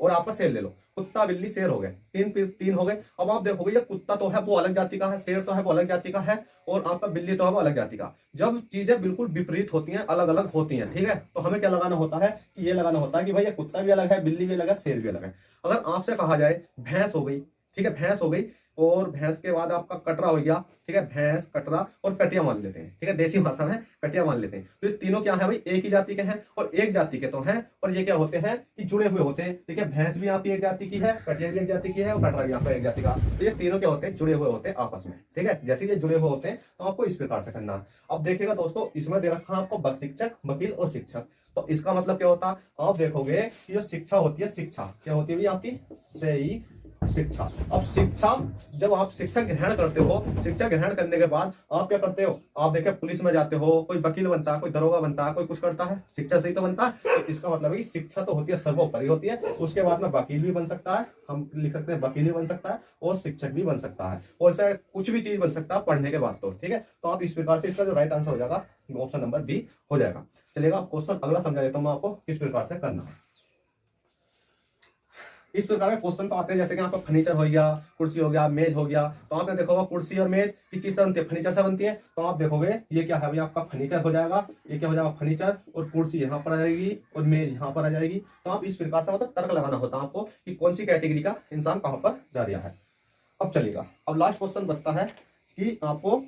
और आपका शेर ले लो। कुत्ता बिल्ली शेर हो गए, तीन हो गए। अब आप देखोगे ये कुत्ता तो है वो अलग जाति का है, शेर तो है वो अलग जाति का है, और आपका बिल्ली तो है वो अलग जाति का। जब चीजें बिल्कुल विपरीत होती हैं, अलग अलग होती हैं, ठीक है, तो हमें क्या लगाना होता है कि ये लगाना होता है कि भाई ये कुत्ता भी अलग है, बिल्ली भी अलग है, शेर भी अलग है। अगर आपसे कहा जाए भैंस हो गई, ठीक है, भैंस हो गई, और भैंस के बाद आपका कटरा हो गया, ठीक है, भैंस कटरा और कटिया मान लेते हैं, ठीक है, देसी भाषा में कटिया मान लेते हैं। तो ये तीनों क्या है भाई, एक ही जाति के हैं और एक जाति के तो हैं, और ये क्या होते हैं कि जुड़े हुए होते हैं, ठीक है, भैंस भी आपकी एक जाति की है, कटिया भी एक जाति की है और कटरा भी आपका एक जाति का। तो ये तीनों क्या होते हैं, जुड़े हुए होते हैं आपस में, ठीक है। जैसे ये जुड़े हुए होते हैं तो आपको इस प्रकार से करना है। अब देखिएगा दोस्तों, इसमें दे रखा आपको शिक्षक, वकील और शिक्षक। तो इसका मतलब क्या होता है, आप देखोगे कि जो शिक्षा होती है, शिक्षा क्या होती है आपकी, सही शिक्षा। अब शिक्षा, जब आप शिक्षा ग्रहण करते हो, शिक्षा ग्रहण करने के बाद आप क्या करते हो, आप देखिए पुलिस में जाते हो, कोई वकील बनता है, कोई दरोगा बनता है, कोई कुछ करता है, शिक्षा से ही तो बनता है। तो इसका मतलब है शिक्षा तो होती है सर्वोपरि होती है, उसके बाद में वकील भी बन सकता है, हम लिख सकते हैं वकील भी बन सकता है और शिक्षक भी बन सकता है, और ऐसा कुछ भी चीज बन सकता है पढ़ने के बाद तो, ठीक है। तो आप इस प्रकार से इसका जो राइट आंसर हो जाएगा ऑप्शन नंबर बी हो जाएगा। चलेगा, क्वेश्चन अगला समझा देता हूं मैं आपको किस प्रकार से करना है। इस प्रकार के क्वेश्चन तो आते हैं, जैसे कि आपका फर्नीचर हो गया, कुर्सी हो गया, मेज हो गया। तो आपने देखा होगा कुर्सी और मेज किस चीज से बनती है, फर्नीचर से बनती है। तो आप देखोगे ये क्या है भाई आपका फर्नीचर हो जाएगा, ये क्या हो जाएगा फर्नीचर, और कुर्सी यहाँ पर आ जाएगी और मेज यहाँ पर आ जाएगी। तो आप इस प्रकार से मतलब तर्क लगाना होता है आपको कि कौन सी कैटेगरी का इंसान कहाँ पर जा रहा है। अब चलेगा, अब लास्ट क्वेश्चन बचता है कि आपको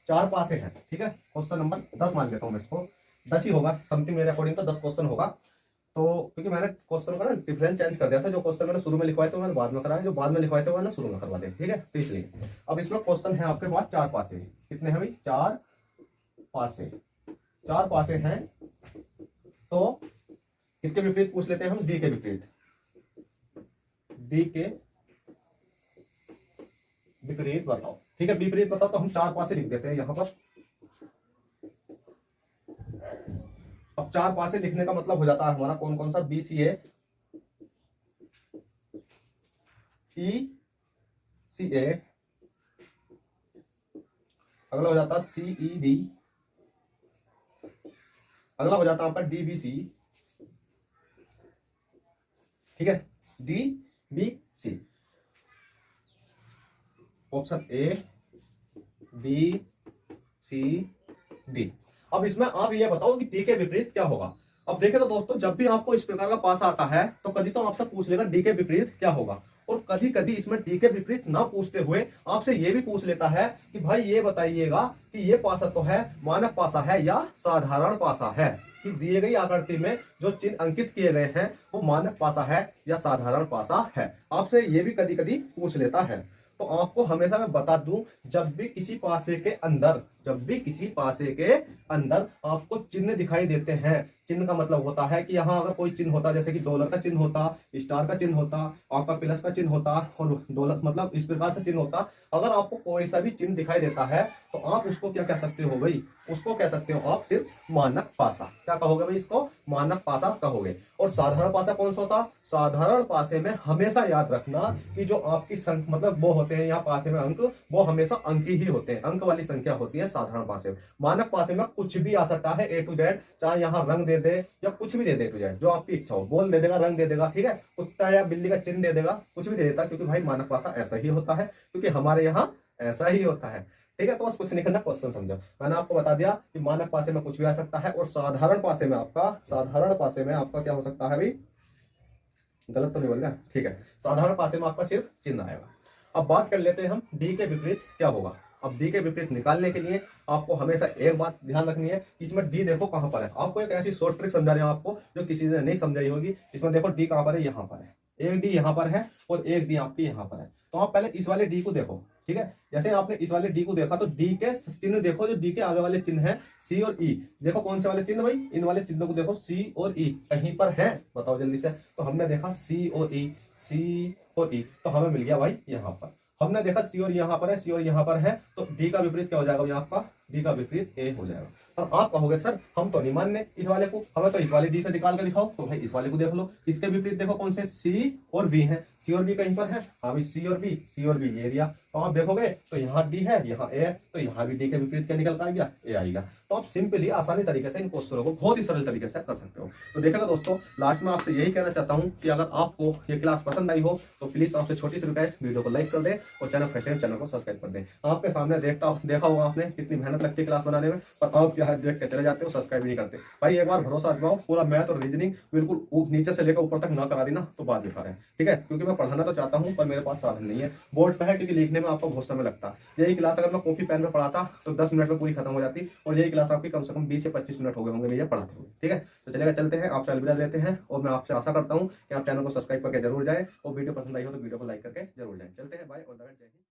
4 पासे हैं, ठीक है, क्वेश्चन नंबर 10 मान लेता हूँ मैं इसको, 10 ही होगा समथिंग मेरे अकॉर्डिंग, तो 10 क्वेश्चन होगा। तो क्योंकि मैंने क्वेश्चन का ना डिफरेंस चेंज कर दिया था, जो क्वेश्चन मैंने शुरू में लिखवाए थे मैंने बाद में कराया, जो बाद में लिखवाए थे मैंने शुरू में करवा दिया, ठीक है। तो इसलिए अब इसमें क्वेश्चन है आपके पास 4 पासे, कितने हैं भाई, 4 पासे, 4 पासे हैं। तो इसके विपरीत पूछ लेते हैं हम, डी के विपरीत, डी के विपरीत बताओ, ठीक है, विपरीत बताओ। तो हम 4 पासे लिख देते हैं यहां पर। अब 4 पासे लिखने का मतलब हो जाता है हमारा कौन कौन सा, बी सी ए, ई सी ए, अगला हो जाता है सी ई डी, अगला हो जाता है आपका डी बी सी, ठीक है, D B C, option A B C D. अब इसमें आप ये बताओ कि डी के विपरीत क्या होगा। अब देखें तो दोस्तों, जब भी आपको इस प्रकार का पास आता है तो कभी तो आपसे पूछ लेगा डी के विपरीत क्या होगा, और कभी कभी इसमें डी के विपरीत ना पूछते हुए आपसे ये भी पूछ लेता है कि भाई ये बताइएगा कि ये पासा तो है मानक पासा है या साधारण पासा है, कि दिए गई आकृति में जो चिन्ह अंकित किए गए हैं वो मानक पासा है या साधारण पासा है, आपसे ये भी कभी कभी पूछ लेता है। तो आपको हमेशा मैं बता दूं, जब भी किसी पासे के अंदर, जब भी किसी पासे के अंदर आपको चिन्ह दिखाई देते हैं, चिन्ह का मतलब होता है कि यहाँ अगर कोई चिन्ह होता, जैसे कि डॉलर का चिन्ह होता, स्टार का चिन्ह होता, आपका प्लस का चिन्ह होता, और डॉलर मतलब इस प्रकार से चिन्ह होता, अगर आपको कोई सा भी चिन्ह दिखाई देता है तो आप उसको क्या कह सकते हो भाई, उसको कह सकते हो आप सिर्फ मानक पासा। क्या कहोगे भाई, इसको मानक पासा कहोगे। और साधारण पासा कौन सा होता, साधारण पासे में हमेशा याद रखना कि जो आपकी संख्या मतलब वो होते हैं यहाँ पासे में अंक, वो हमेशा अंक ही होते हैं, अंक वाली संख्या होती है साधारण पासे में। मानक पासे में कुछ भी आ सकता है, A to Z, चाहे यहाँ रंग दे दे या कुछ भी दे दे, A to Z जो आपकी इच्छा हो, बॉल दे देगा, रंग दे देगा, ठीक है, कुत्ता या बिल्ली का चिन्ह दे देगा, कुछ भी दे देता, क्योंकि भाई मानक पासा ऐसा ही होता है, क्योंकि हमारे यहाँ ऐसा ही होता है। ठीक है, तो बस कुछ नहीं करना, क्वेश्चन समझो। मैंने आपको बता दिया कि मानक पासे में कुछ भी आ सकता है और साधारण पासे में आपका क्या हो सकता है भाई, गलत तो नहीं बोल रहा, ठीक है, साधारण पासे में आपका सिर्फ चिन्ह आएगा। अब बात कर लेते हैं हम डी के विपरीत क्या होगा। अब डी के विपरीत निकालने के लिए आपको हमेशा एक बात ध्यान रखनी है कि इसमें डी देखो कहां पर है। आपको एक ऐसी शॉर्ट ट्रिक समझा रहे हैं आपको जो किसी ने नहीं समझाई होगी। इसमें देखो डी कहां पर है, यहाँ पर है, एक डी यहाँ पर है और एक डी आपकी यहाँ पर है। तो आप पहले इस वाले डी को देखो, ठीक है, जैसे आपने इस वाले डी को देखा तो डी के चिन्ह देखो, जो डी के आगे वाले चिन्ह है सी और ई, देखो कौन से वाले चिन्ह भाई, इन वाले चिन्हों को देखो, सी और ई कहीं पर है, बताओ जल्दी से। तो हमने देखा सी और ई, सी और ई, तो हमें मिल गया भाई यहाँ पर। हमने देखा सी और यहाँ पर है, सी और यहाँ पर है, तो डी का विपरीत क्या हो जाएगा यहाँ आपका, डी का विपरीत ए हो जाएगा। और आप कहोगे सर हम तो नहीं मानने इस वाले को, हमें तो इस वाले डी से निकाल के दिखाओ। तो भाई इस वाले को देख लो, इसके विपरीत देखो कौन से, सी और बी है, सी और बी कहीं पर है, हाँ भाई सी और बी, सी और बी ये एरिया। तो आप देखोगे तो यहाँ डी है, यहाँ ए है, तो यहाँ भी डी के विपरीत क्या निकल कर आएगा, ए आएगा। तो आप सिंपली आसानी तरीके से इन क्वेश्चनों को बहुत ही सरल तरीके से कर सकते हो। तो देखा दोस्तों, लास्ट में आपसे यही कहना चाहता हूँ कि अगर आपको ये क्लास पसंद आई हो तो प्लीज आपसे छोटी सी रिक्वेस्ट, वीडियो को लाइक कर दे और चैनल को सब्सक्राइब कर दे। आपके सामने देखा होगा आपने कितनी मेहनत लगती है क्लास बनाने में, पर आप क्या देख के चले जाते हो, सब्सक्राइब नहीं करते। भाई एक बार भरोसा आजमाओ, पूरा मैथ और रीजनिंग बिल्कुल नीचे से लेकर ऊपर तक ना करा दी ना तो बात बेकार है, ठीक है, क्योंकि मैं पढ़ाना तो चाहता हूँ पर मेरे पास साधन नहीं है। बोर्ड पे है क्योंकि लिखने में आपको बहुत समय लगता है। यही क्लास अगर मैं कॉपी पेन में पढ़ाता तो 10 मिनट में पूरी खत्म हो जाती, और यही क्लास आपकी कम से कम 20 से 25 मिनट हो गए होंगे मुझे पढ़ाते हुए, ठीक है। तो चलेगा, चलते हैं, आपसे अलविदा लेते हैं और मैं आपसे आशा करता हूँ कि आप चैनल को सब्सक्राइब करके जरूर जाए और वीडियो पसंद आई हो तो वीडियो को लाइक करके जरूर जाए। चलते